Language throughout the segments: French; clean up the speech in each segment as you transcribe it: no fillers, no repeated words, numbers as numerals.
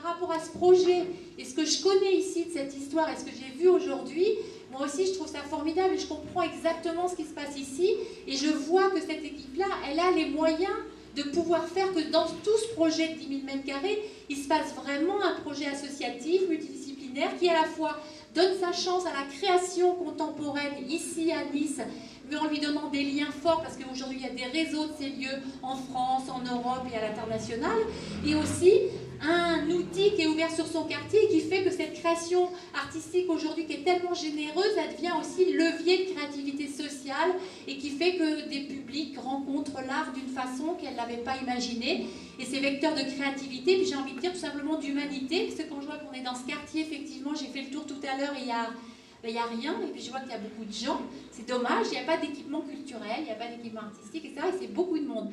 rapport à ce projet et ce que je connais ici de cette histoire et ce que j'ai vu aujourd'hui, moi aussi je trouve ça formidable et je comprends exactement ce qui se passe ici. Et je vois que cette équipe-là, elle a les moyens de pouvoir faire que dans tout ce projet de 10 000 m², il se passe vraiment un projet associatif, multidisciplinaire, qui à la fois donne sa chance à la création contemporaine ici à Nice, mais en lui donnant des liens forts, parce qu'aujourd'hui il y a des réseaux de ces lieux en France, en Europe et à l'international, et aussi un outil qui est ouvert sur son quartier et qui fait que cette création artistique aujourd'hui qui est tellement généreuse, elle devient aussi levier de créativité sociale et qui fait que des publics rencontrent l'art d'une façon qu'elles n'avaient pas imaginée. Et c'est vecteur de créativité, puis j'ai envie de dire tout simplement d'humanité, parce que quand je vois qu'on est dans ce quartier, effectivement, j'ai fait le tour tout à l'heure et il n'y a rien, et puis je vois qu'il y a beaucoup de gens. C'est dommage, il n'y a pas d'équipement culturel, il n'y a pas d'équipement artistique, etc. Et c'est beaucoup de monde.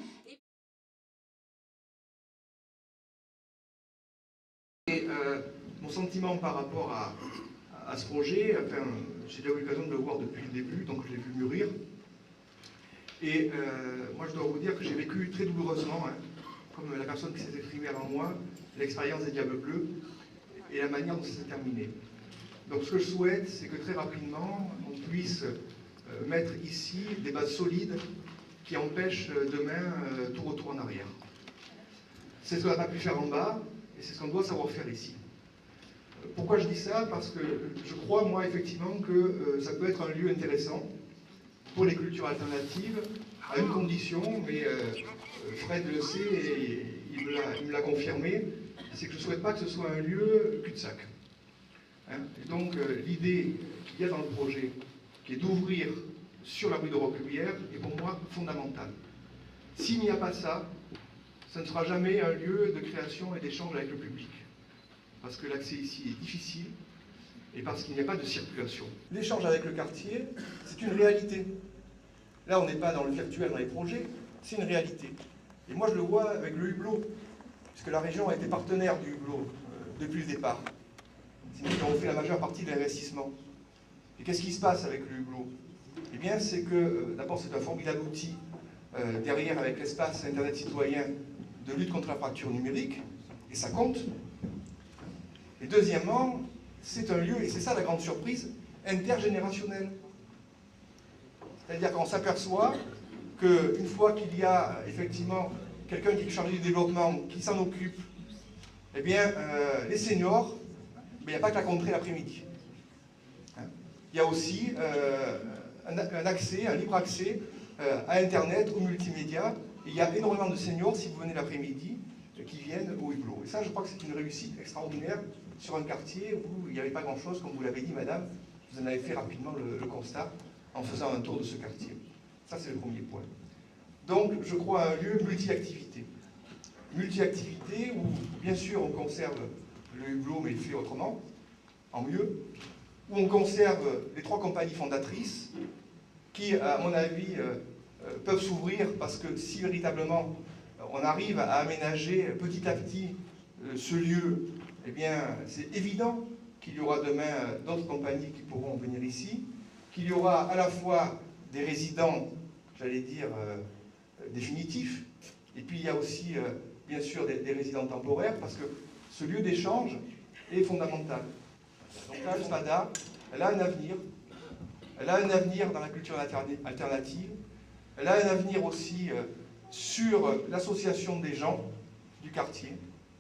Mon sentiment par rapport à ce projet, enfin, j'ai eu l'occasion de le voir depuis le début, donc je l'ai vu mûrir. Et moi, je dois vous dire que j'ai vécu très douloureusement, hein, comme la personne qui s'est exprimée avant moi, l'expérience des Diables Bleus et la manière dont ça s'est terminé. Donc ce que je souhaite, c'est que très rapidement, on puisse mettre ici des bases solides qui empêchent demain tout retour en arrière. C'est ce qu'on n'a pas pu faire en bas, et c'est ce qu'on doit savoir faire ici. Pourquoi je dis ça? Parce que je crois, moi, effectivement, que ça peut être un lieu intéressant pour les cultures alternatives, à une condition, mais Fred le sait et il me l'a confirmé, c'est que je ne souhaite pas que ce soit un lieu cul-de-sac. Hein, et donc, l'idée qu'il y a dans le projet, qui est d'ouvrir sur la rue de Roquelumière, est pour moi fondamentale. S'il n'y a pas ça, ça ne sera jamais un lieu de création et d'échange avec le public. Parce que l'accès ici est difficile et parce qu'il n'y a pas de circulation. L'échange avec le quartier, c'est une réalité. Là, on n'est pas dans le virtuel, dans les projets, c'est une réalité. Et moi, je le vois avec le Hublot, puisque la région a été partenaire du Hublot depuis le départ. C'est nous qui avons fait la majeure partie de l'investissement. Et qu'est-ce qui se passe avec le Hublot? Eh bien, c'est que, d'abord, c'est un formidable outil derrière avec l'espace Internet citoyen de lutte contre la fracture numérique, et ça compte. Et deuxièmement, c'est un lieu, et c'est ça la grande surprise, intergénérationnel. C'est-à-dire qu'on s'aperçoit qu'une fois qu'il y a effectivement quelqu'un qui est chargé du développement, qui s'en occupe, eh bien, les seniors, il n'y a pas que la contrée l'après-midi. Il y a aussi un libre accès à Internet, aux multimédia. Et il y a énormément de seniors, si vous venez l'après-midi, qui viennent au Hublot. Et ça, je crois que c'est une réussite extraordinaire sur un quartier où il n'y avait pas grand-chose, comme vous l'avez dit, madame. Vous en avez fait rapidement le constat en faisant un tour de ce quartier. Ça, c'est le premier point. Donc, je crois à un lieu multi-activité. Multi-activité où, bien sûr, on conserve le Hublot, mais il fait autrement, en mieux. Où on conserve les 3 compagnies fondatrices qui, à mon avis, peuvent s'ouvrir parce que si véritablement on arrive à aménager petit à petit ce lieu, eh bien, c'est évident qu'il y aura demain d'autres compagnies qui pourront venir ici, qu'il y aura à la fois des résidents, j'allais dire, définitifs, et puis il y a aussi, bien sûr, des résidents temporaires, parce que ce lieu d'échange est fondamental. Donc là, l'Espada, elle a un avenir. Elle a un avenir dans la culture alternative. Elle a un avenir aussi sur l'association des gens du quartier.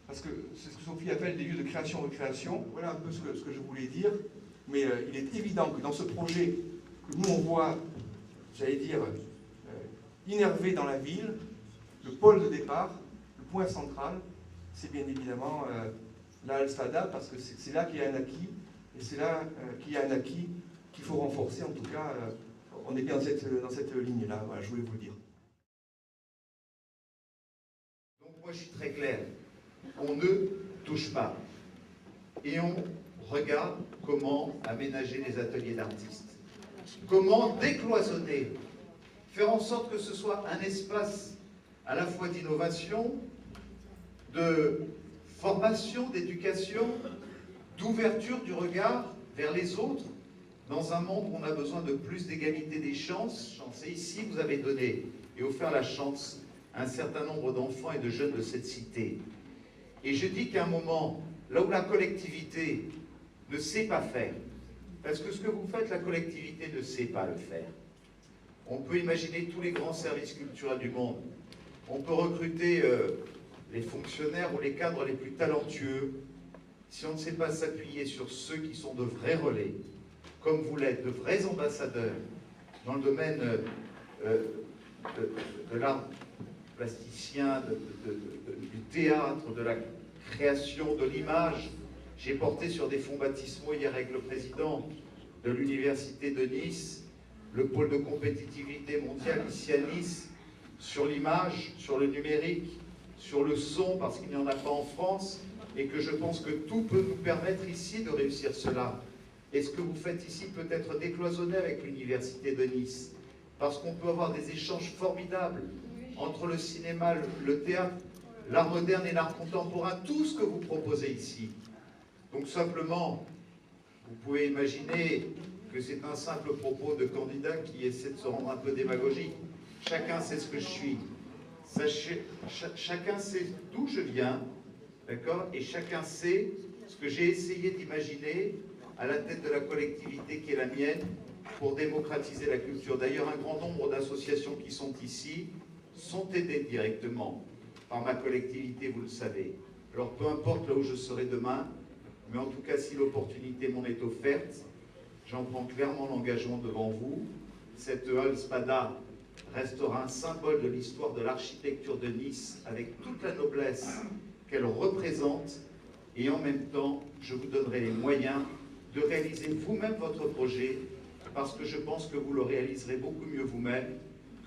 Parce que c'est ce que Sophie appelle des lieux de création-recréation. Voilà un peu ce que je voulais dire. Mais il est évident que dans ce projet que nous on voit, j'allais dire, innervé dans la ville, le pôle de départ, le point central, c'est bien évidemment la Alsfada, parce que c'est là qu'il y a un acquis, et c'est là qu'il y a un acquis qu'il faut renforcer. En tout cas, on est bien dans cette ligne-là, voilà, je voulais vous le dire. Donc moi je suis très clair, on ne touche pas, et on regarde comment aménager les ateliers d'artistes, comment décloisonner, faire en sorte que ce soit un espace à la fois d'innovation, de formation, d'éducation, d'ouverture du regard vers les autres, dans un monde où on a besoin de plus d'égalité des chances. Et ici, vous avez donné et offert la chance à un certain nombre d'enfants et de jeunes de cette cité. Et je dis qu'à un moment, là où la collectivité ne sait pas faire. Parce que ce que vous faites, la collectivité ne sait pas le faire. On peut imaginer tous les grands services culturels du monde. On peut recruter les fonctionnaires ou les cadres les plus talentueux. Si on ne sait pas s'appuyer sur ceux qui sont de vrais relais, comme vous l'êtes, de vrais ambassadeurs dans le domaine de l'art plasticien, du théâtre, de la création, de l'image. J'ai porté sur des fonds baptismaux hier avec le président de l'Université de Nice, le pôle de compétitivité mondiale ici à Nice, sur l'image, sur le numérique, sur le son, parce qu'il n'y en a pas en France, et que je pense que tout peut nous permettre ici de réussir cela. Et ce que vous faites ici peut être décloisonné avec l'Université de Nice, parce qu'on peut avoir des échanges formidables entre le cinéma, le théâtre, l'art moderne et l'art contemporain, tout ce que vous proposez ici. Donc simplement, vous pouvez imaginer que c'est un simple propos de candidat qui essaie de se rendre un peu démagogique. Chacun sait ce que je suis. Chacun sait d'où je viens, d'accord? Et chacun sait ce que j'ai essayé d'imaginer à la tête de la collectivité qui est la mienne pour démocratiser la culture. D'ailleurs, un grand nombre d'associations qui sont ici sont aidées directement par ma collectivité, vous le savez. Alors peu importe là où je serai demain, mais en tout cas si l'opportunité m'en est offerte, j'en prends clairement l'engagement devant vous. Cette halle Spada restera un symbole de l'histoire de l'architecture de Nice avec toute la noblesse qu'elle représente, et en même temps, je vous donnerai les moyens de réaliser vous-même votre projet, parce que je pense que vous le réaliserez beaucoup mieux vous-même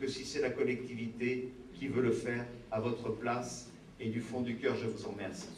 que si c'est la collectivité qui veut le faire à votre place. Et du fond du cœur, je vous en remercie.